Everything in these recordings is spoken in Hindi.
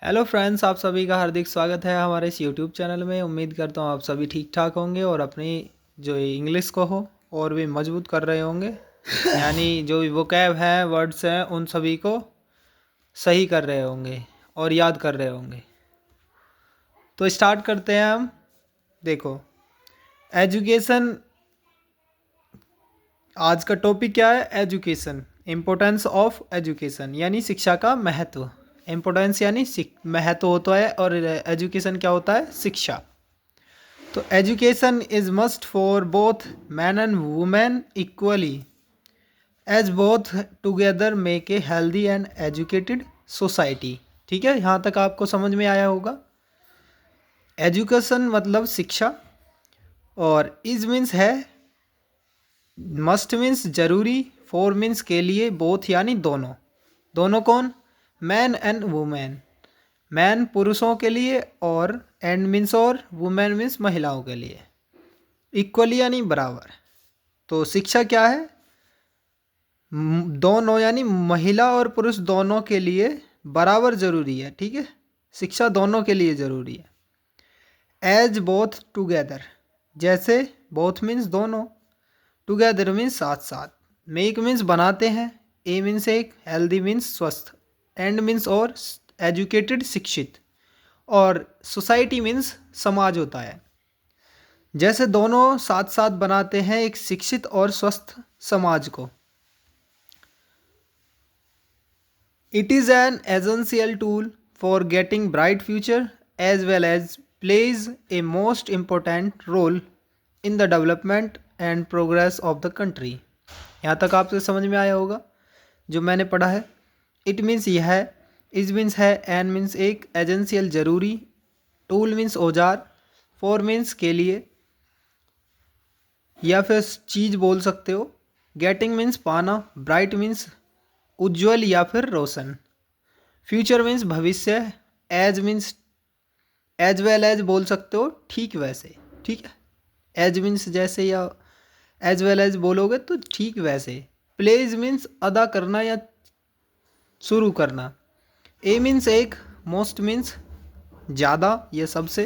हेलो फ्रेंड्स, आप सभी का हार्दिक स्वागत है हमारे इस यूट्यूब चैनल में। उम्मीद करता हूँ आप सभी ठीक ठाक होंगे और अपनी जो इंग्लिश को हो और भी मजबूत कर रहे होंगे। यानी जो भी वोकैब हैं, वर्ड्स हैं, उन सभी को सही कर रहे होंगे और याद कर रहे होंगे। तो स्टार्ट करते हैं हम। देखो, एजुकेशन, आज का टॉपिक क्या है? एजुकेशन, इम्पोर्टेंस ऑफ एजुकेशन, यानी शिक्षा का महत्व। इम्पोर्टेंस यानी महत्व होता है और एजुकेशन क्या होता है? शिक्षा। तो education is must for both man and women equally, as both together make a healthy and educated society. ठीक है, यहाँ तक आपको समझ में आया होगा। एजुकेशन मतलब शिक्षा, और इज मीन्स है, मस्ट मीन्स जरूरी, फॉर मीन्स के लिए, बोथ यानी दोनों। दोनों कौन? Man and women. मैन पुरुषों के लिए और एंड मीन्स और वुमेन मीन्स महिलाओं के लिए। इक्वली यानी बराबर। तो शिक्षा क्या है? दोनों यानी महिला और पुरुष दोनों के लिए बराबर जरूरी है। ठीक है, शिक्षा दोनों के लिए जरूरी है। एज बोथ टुगेदर, जैसे बोथ मीन्स दोनों, टुगेदर मीन्स साथ साथ, मेक मीन्स बनाते हैं, ए मीन्स एक, हेल्दी मीन्स स्वस्थ, एंड मीन्स और, एजुकेटेड शिक्षित, और सोसाइटी मीन्स समाज होता है। जैसे दोनों साथ साथ बनाते हैं एक शिक्षित और स्वस्थ समाज को। It is an essential tool for getting bright future as well as plays a most important role in the development and progress of the country। यहाँ तक आपसे समझ में आया होगा जो मैंने पढ़ा है। इट मीन्स यह है, इज मीन्स है, एन मीन्स एक, एजेंशियल जरूरी, टूल मीन्स औजार, फॉर मीन्स के लिए या फिर चीज़ बोल सकते हो, गेटिंग मीन्स पाना, ब्राइट मीन्स उज्ज्वल या फिर रोशन, फ्यूचर मीन्स भविष्य, as means as well as बोल सकते हो, ठीक वैसे। ठीक है, एज मीन्स जैसे, या एज वेल एज बोलोगे तो ठीक वैसे। प्लेज मीन्स अदा करना या शुरू करना। ए मीन्स एक, मोस्ट मीन्स ज़्यादा या सबसे,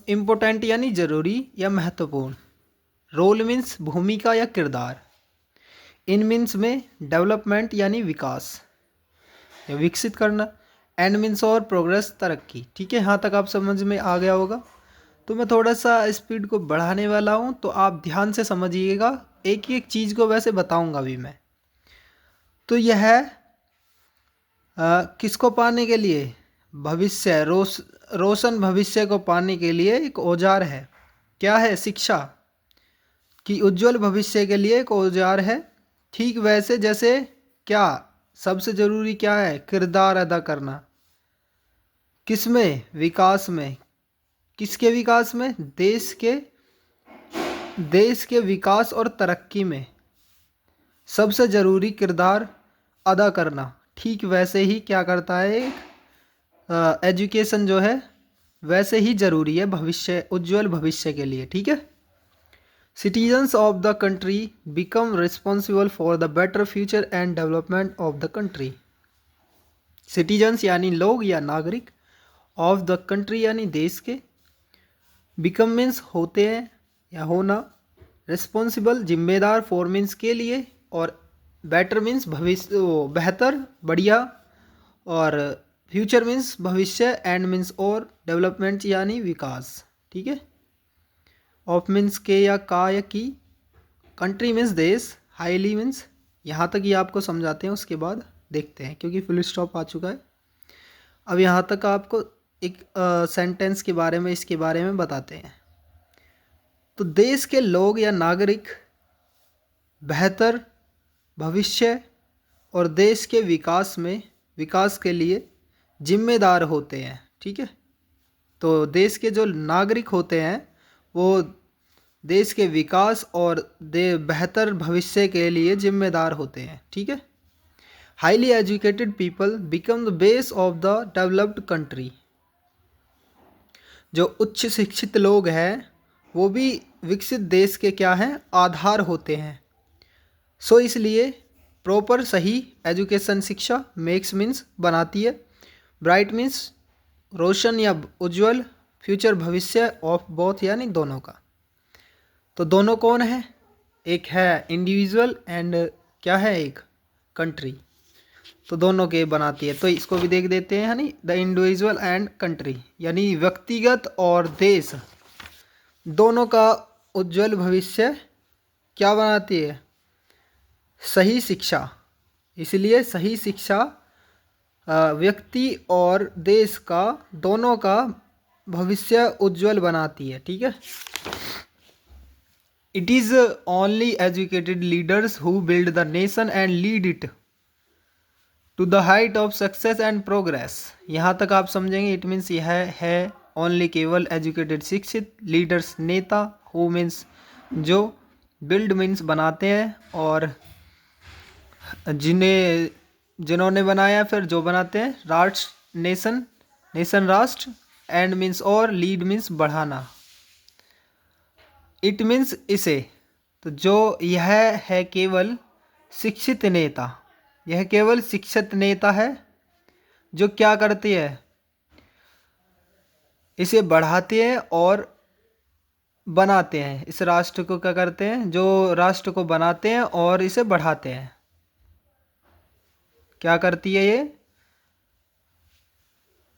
इम्पोर्टेंट यानी ज़रूरी या महत्वपूर्ण, रोल मीन्स भूमिका या किरदार, इन मीन्स में डेवलपमेंट यानी विकास या विकसित करना, एंड मीन्स और प्रोग्रेस तरक्की। ठीक है, यहाँ तक आप समझ में आ गया होगा। तो मैं थोड़ा सा स्पीड को बढ़ाने वाला हूँ, तो आप ध्यान से समझिएगा, एक एक चीज़ को वैसे बताऊँगा भी मैं। तो यह किसको पाने के लिए? भविष्य, रोशन भविष्य को पाने के लिए एक औजार है। क्या है? शिक्षा कि उज्जवल भविष्य के लिए एक औजार है। ठीक वैसे जैसे क्या सबसे ज़रूरी क्या है? किरदार अदा करना। किस में? विकास में। किसके विकास में? देश के विकास और तरक्की में सबसे ज़रूरी किरदार अदा करना। ठीक वैसे ही क्या करता है एजुकेशन जो है, वैसे ही ज़रूरी है भविष्य, उज्जवल भविष्य के लिए। ठीक है, citizens of the country become responsible for the better future and development of the country. Citizens यानी लोग या नागरिक, ऑफ द कंट्री यानी देश के, बिकम मीन्स होते हैं या होना, रिस्पॉन्सिबल जिम्मेदार, फॉर मीन्स के लिए, और बेटर मीन्स भविष्य, बेहतर, बढ़िया, और फ्यूचर मीन्स भविष्य, एंड मीन्स और, डेवलपमेंट यानी विकास। ठीक है, ऑफ मीन्स के या का या की, कंट्री मीन्स देश, हाईली मीन्स, यहाँ तक ही आपको समझाते हैं, उसके बाद देखते हैं क्योंकि फुल स्टॉप आ चुका है। अब यहाँ तक आपको एक सेंटेंस के बारे में, इसके बारे में बताते हैं। तो देश के लोग या नागरिक बेहतर भविष्य और देश के विकास के लिए जिम्मेदार होते हैं। ठीक है, तो देश के जो नागरिक होते हैं वो देश के विकास और बेहतर भविष्य के लिए जिम्मेदार होते हैं। ठीक है, highly educated people become the base of the developed country. जो उच्च शिक्षित लोग हैं वो भी विकसित देश के क्या हैं? आधार होते हैं। इसलिए प्रॉपर सही एजुकेशन, शिक्षा, मेक्स मीन्स बनाती है, ब्राइट मीन्स रोशन या उज्जवल, फ्यूचर भविष्य, ऑफ बोथ यानी दोनों का। तो दोनों कौन है? एक है इंडिविजुअल एंड क्या है, एक कंट्री। तो दोनों के बनाती है, तो इसको भी देख देते हैं, यानी द इंडिविजुअल एंड कंट्री, यानी व्यक्तिगत और देश दोनों का उज्जवल भविष्य क्या बनाती है? सही शिक्षा। इसलिए सही शिक्षा व्यक्ति और देश का दोनों का भविष्य उज्जवल बनाती है। ठीक है। It is only educated leaders who build the nation and lead it to the height of success and progress. यहाँ तक आप समझेंगे। इट मीन्स यह है ओनली केवल एजुकेटेड शिक्षित, लीडर्स नेता, हु मीन्स जो, बिल्ड मीन्स बनाते हैं, और जिन्होंने बनाया, फिर जो बनाते हैं, राष्ट्र नेशन, नेशन राष्ट्र, एंड मीन्स और, लीड मीन्स बढ़ाना, इट मीन्स इसे। तो जो यह है केवल शिक्षित नेता, यह केवल शिक्षित नेता है जो क्या करती है, इसे बढ़ाते हैं और बनाते हैं। इस राष्ट्र को क्या करते हैं, जो राष्ट्र को बनाते हैं और इसे बढ़ाते हैं। क्या करती है ये?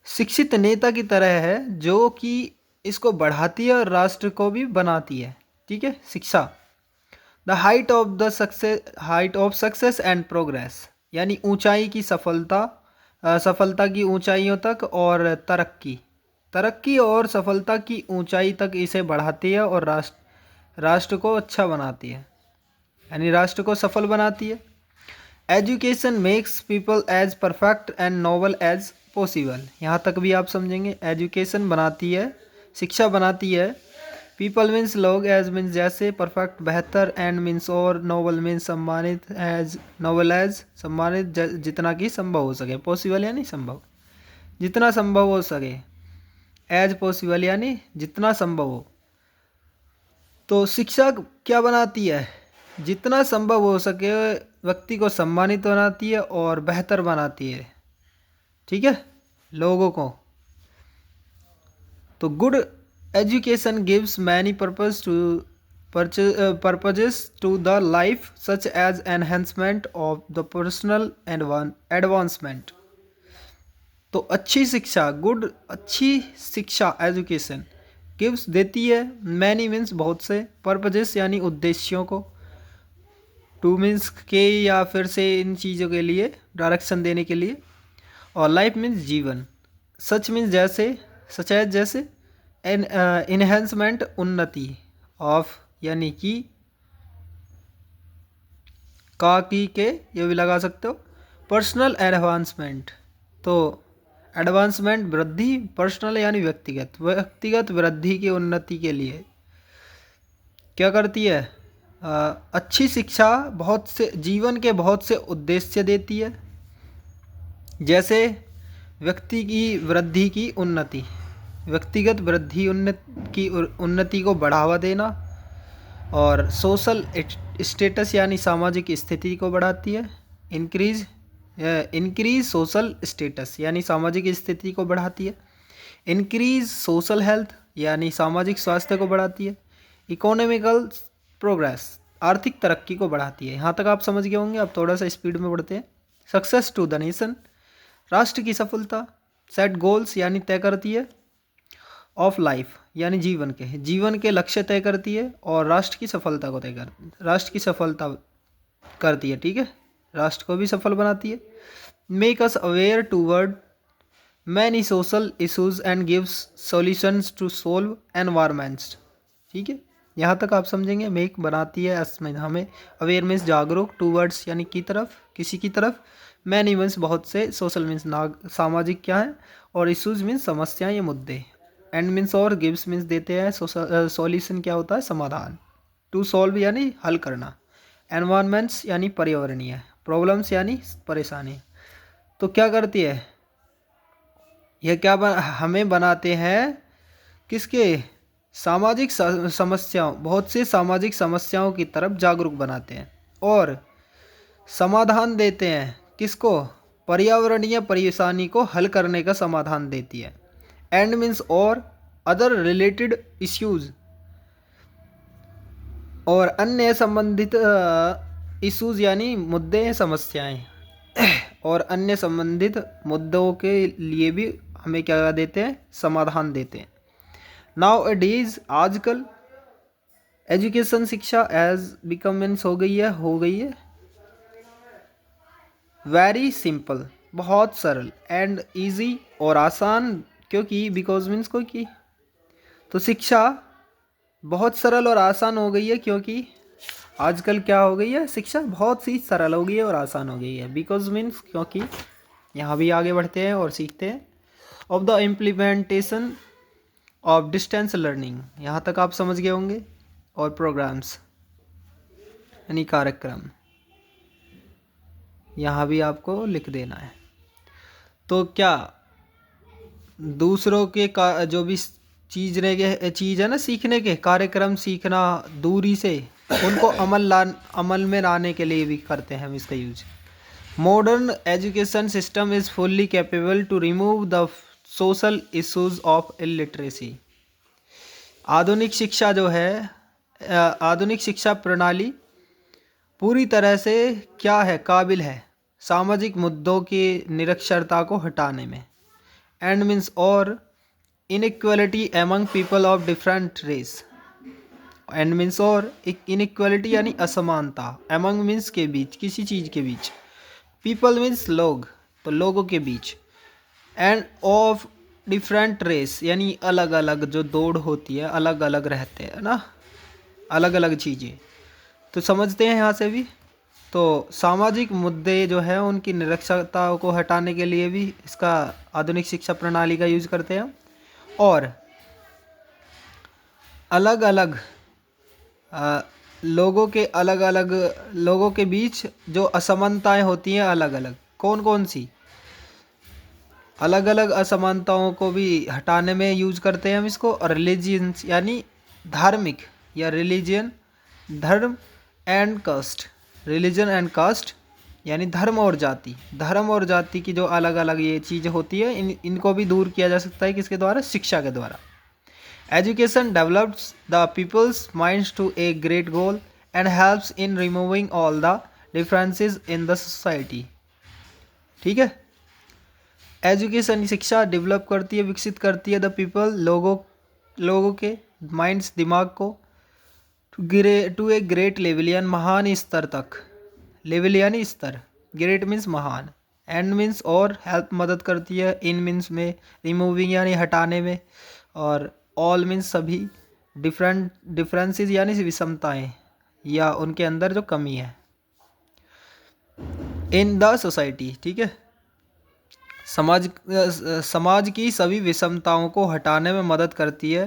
शिक्षित नेता की तरह है जो कि इसको बढ़ाती है और राष्ट्र को भी बनाती है। ठीक है। शिक्षा the height of success and progress, यानी ऊंचाई की सफलता, सफलता की ऊंचाइयों तक, और तरक्की और सफलता की ऊंचाई तक इसे बढ़ाती है और राष्ट्र को अच्छा बनाती है, यानी राष्ट्र को सफल बनाती है। Education makes people as perfect and noble as possible. यहाँ तक भी आप समझेंगे। एजुकेशन बनाती है, शिक्षा बनाती है, पीपल मीन्स लोग, एज मीन्स जैसे, परफेक्ट बेहतर, एंड मीन्स और, नोबल मीन्स सम्मानित, एज नोबल एज सम्मानित जितना कि संभव हो सके, पॉसिबल यानी संभव, जितना संभव हो सके, एज पॉसिबल यानी जितना संभव हो। तो शिक्षा क्या बनाती है? जितना संभव हो सके व्यक्ति को सम्मानित बनाती है और बेहतर बनाती है। ठीक है, लोगों को। तो good education gives many purposes to the life such as enhancement of the personal advancement। तो अच्छी शिक्षा, गुड अच्छी शिक्षा, एजुकेशन, गिव्स देती है, मैनी मीन्स बहुत से, पर्पजेस यानी उद्देश्यों को, टू मीन्स के या फिर से, इन चीज़ों के लिए डायरेक्शन देने के लिए, और लाइफ मीन्स जीवन, सच मीन्स जैसे, सच एज जैसे, इन्हेंसमेंट उन्नति, ऑफ यानी कि, का की के ये भी लगा सकते हो, पर्सनल एडवांसमेंट। तो एडवांसमेंट वृद्धि, पर्सनल यानी व्यक्तिगत वृद्धि की उन्नति के लिए क्या करती है? अच्छी शिक्षा बहुत से जीवन के बहुत से उद्देश्य देती है, जैसे व्यक्ति की वृद्धि की उन्नति, व्यक्तिगत वृद्धि की उन्नति को बढ़ावा देना, और सोशल स्टेटस यानी सामाजिक स्थिति को बढ़ाती है, इंक्रीज सोशल स्टेटस यानी सामाजिक स्थिति को बढ़ाती है, इंक्रीज सोशल हेल्थ यानी सामाजिक स्वास्थ्य को बढ़ाती है, इकोनॉमिकल प्रोग्रेस आर्थिक तरक्की को बढ़ाती है। यहाँ तक आप समझ गए होंगे। अब थोड़ा सा स्पीड में बढ़ते हैं। सक्सेस टू द नेशन, राष्ट्र की सफलता, सेट गोल्स यानी तय करती है, ऑफ लाइफ यानी जीवन के लक्ष्य तय करती है, और राष्ट्र की सफलता करती है। ठीक है, राष्ट्र को भी सफल बनाती है। Make us aware toward many social issues and gives solutions to solve environments. ठीक है, यहाँ तक आप समझेंगे। मेक बनाती है, हमें, अवेयर मीन्स जागरूक, टूवर्ड्स यानी की तरफ, किसी की तरफ, मैनी मीन्स बहुत से, सोशल मीन्स सामाजिक क्या है, और इशूज मीन्स समस्याएं या मुद्दे, एंड मीन्स और, गिव्स मीन्स देते हैं, सॉल्यूशन क्या होता है? समाधान, टू सॉल्व यानी हल करना, एनवायरमेंट्स यानी पर्यावरणीय, प्रॉब्लम्स यानी परेशानी। तो क्या करती है यह? क्या हमें बनाते हैं किसके? सामाजिक समस्याओं, बहुत से सामाजिक समस्याओं की तरफ जागरूक बनाते हैं, और समाधान देते हैं किसको? पर्यावरणीय परेशानी को हल करने का समाधान देती है। एंड मीन्स और अदर रिलेटेड इश्यूज, और अन्य संबंधित इश्यूज यानी मुद्दे समस्याएं और अन्य संबंधित मुद्दों के लिए भी हमें क्या देते हैं, समाधान देते हैं। नाउ एडीज आजकल एजुकेशन शिक्षा एज बिकम मीन्स हो गई है वेरी सिंपल, बहुत सरल, एंड इजी और आसान, क्योंकि बिकॉज मीन्स क्योंकि, तो शिक्षा बहुत सरल और आसान हो गई है क्योंकि आजकल क्या हो गई है, शिक्षा बहुत सी सरल हो गई है और आसान हो गई है। बिकॉज मीन्स क्योंकि, यहाँ भी आगे बढ़ते हैं और सीखते हैं। Of the implementation of distance learning, यहाँ तक आप समझ गए होंगे, और प्रोग्राम्स यानी कार्यक्रम, यहाँ भी आपको लिख देना है। तो क्या दूसरों के जो भी चीज़ है ना, सीखने के कार्यक्रम, सीखना दूरी से, उनको अमल में लाने के लिए भी करते हैं हम इसका use. Modern education system is fully capable to remove the social issues of illiteracy. आधुनिक शिक्षा जो है, आधुनिक शिक्षा प्रणाली पूरी तरह से क्या है, काबिल है सामाजिक मुद्दों की निरक्षरता को हटाने में। एंड मीन्स और inequality among people of different race. And means और इनइक्वालिटी यानी असमानता, एमंग मीन्स के बीच, किसी चीज़ के बीच, पीपल मीन्स लोग, तो लोगों के बीच, एंड ऑफ डिफरेंट रेस यानी अलग अलग जो दौड़ होती है, अलग अलग रहते हैं ना, अलग अलग चीज़ें। तो समझते हैं यहाँ से भी। तो सामाजिक मुद्दे जो है उनकी निरक्षरता को हटाने के लिए भी इसका आधुनिक शिक्षा प्रणाली का यूज करते हैं। और अलग अलग लोगों के बीच जो असमानताएं होती हैं, अलग अलग कौन कौन सी अलग अलग असमानताओं को भी हटाने में यूज करते हैं हम इसको। और रिलीजियंस यानी धार्मिक, या रिलीजियन धर्म, and caste, religion and caste यानी धर्म और जाति, धर्म और जाति की जो अलग अलग ये चीज़ें होती है, इनको भी दूर किया जा सकता है किसके द्वारा, शिक्षा के द्वारा। Education develops the people's minds to a great goal and helps in removing all the differences in the society. ठीक है, एजुकेशन शिक्षा डेवलप करती है, विकसित करती है द पीपल, लोगों के माइंड्स, दिमाग को, टू ए ग्रेट लेवल यानी महान स्तर तक, लेवल यानी स्तर, ग्रेट मीन्स महान, एंड मीन्स और हेल्प मदद करती है, इन मीन्स में, रिमूविंग यानी हटाने में, और ऑल मीन्स सभी, डिफरेंसेस यानी विषमताएं या उनके अंदर जो कमी है, इन द सोसाइटी। ठीक है, समाज की सभी विषमताओं को हटाने में मदद करती है।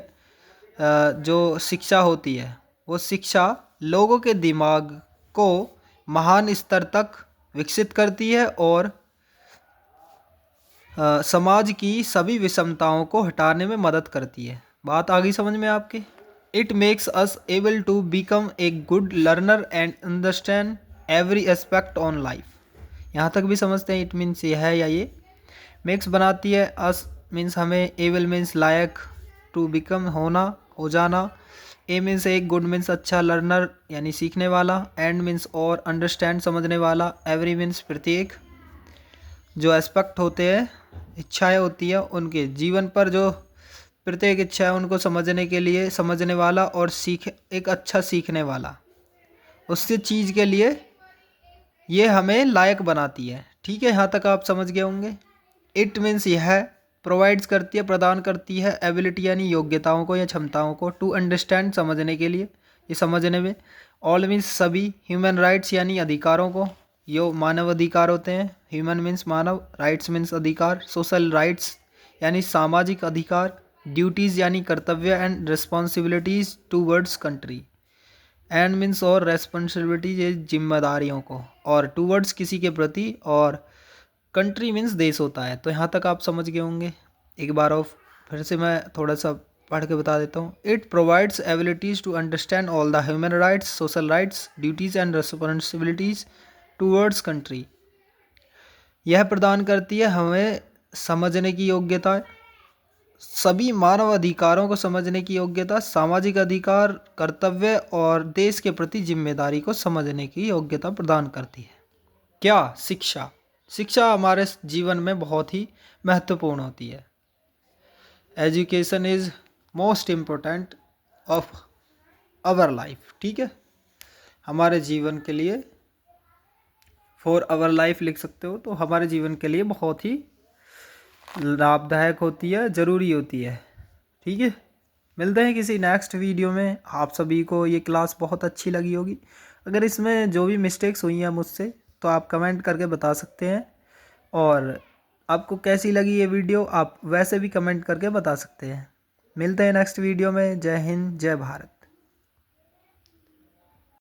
जो शिक्षा होती है वो शिक्षा लोगों के दिमाग को महान स्तर तक विकसित करती है और समाज की सभी विषमताओं को हटाने में मदद करती है। बात आ गई समझ में आपके। It makes us able to become a good learner and understand every aspect on life. यहाँ तक भी समझते हैं, इट मीन्स ये है या ये मेक्स बनाती है, अस मीन्स हमें, एबल मीन्स लायक, टू बिकम होना, हो जाना, ए मीन्स एक, गुड मीन्स अच्छा, लर्नर यानी सीखने वाला, एंड मीन्स और, अंडरस्टैंड समझने वाला, एवरी मीन्स प्रत्येक, जो एस्पेक्ट होते हैं, इच्छाएं होती है उनके जीवन पर, जो प्रत्येक इच्छा है उनको समझने के लिए, समझने वाला, और एक अच्छा सीखने वाला, उससे चीज़ के लिए ये हमें लायक बनाती है। ठीक है, यहाँ तक आप समझ गए होंगे। इट मीन्स यह है, प्रोवाइड्स करती है, प्रदान करती है, एबिलिटी यानी योग्यताओं को या क्षमताओं को, टू अंडरस्टैंड समझने के लिए, ये समझने में, ऑल मीन्स सभी, ह्यूमन राइट्स यानी अधिकारों को, यो मानव अधिकार होते हैं, ह्यूमन मीन्स मानव, राइट्स मीन्स अधिकार, सोशल राइट्स यानी सामाजिक अधिकार, ड्यूटीज़ यानी कर्तव्य, and responsibilities towards country, and means और, रेस्पॉन्सिबिलिटीज ये जिम्मेदारियों को, और टूवर्ड्स किसी के प्रति, और कंट्री मीन्स देश होता है। तो यहाँ तक आप समझ गए होंगे। एक बार और फिर से मैं थोड़ा सा पढ़ के बता देता हूँ। It provides abilities to understand all the human rights, social rights, duties and responsibilities towards country. यह प्रदान करती है हमें समझने की योग्यता, सभी मानव अधिकारों को समझने की योग्यता, सामाजिक अधिकार, कर्तव्य और देश के प्रति जिम्मेदारी को समझने की योग्यता प्रदान करती है। क्या? शिक्षा। शिक्षा हमारे जीवन में बहुत ही महत्वपूर्ण होती है। Education is most important of our life. ठीक है, हमारे जीवन के लिए, फॉर आवर लाइफ लिख सकते हो, तो हमारे जीवन के लिए बहुत ही लाभदायक होती है, ज़रूरी होती है। ठीक है, मिलते हैं किसी नेक्स्ट वीडियो में। आप सभी को ये क्लास बहुत अच्छी लगी होगी। अगर इसमें जो भी मिस्टेक्स हुई हैं मुझसे, तो आप कमेंट करके बता सकते हैं, और आपको कैसी लगी ये वीडियो आप वैसे भी कमेंट करके बता सकते हैं। मिलते हैं नेक्स्ट वीडियो में। जय हिंद, जय भारत।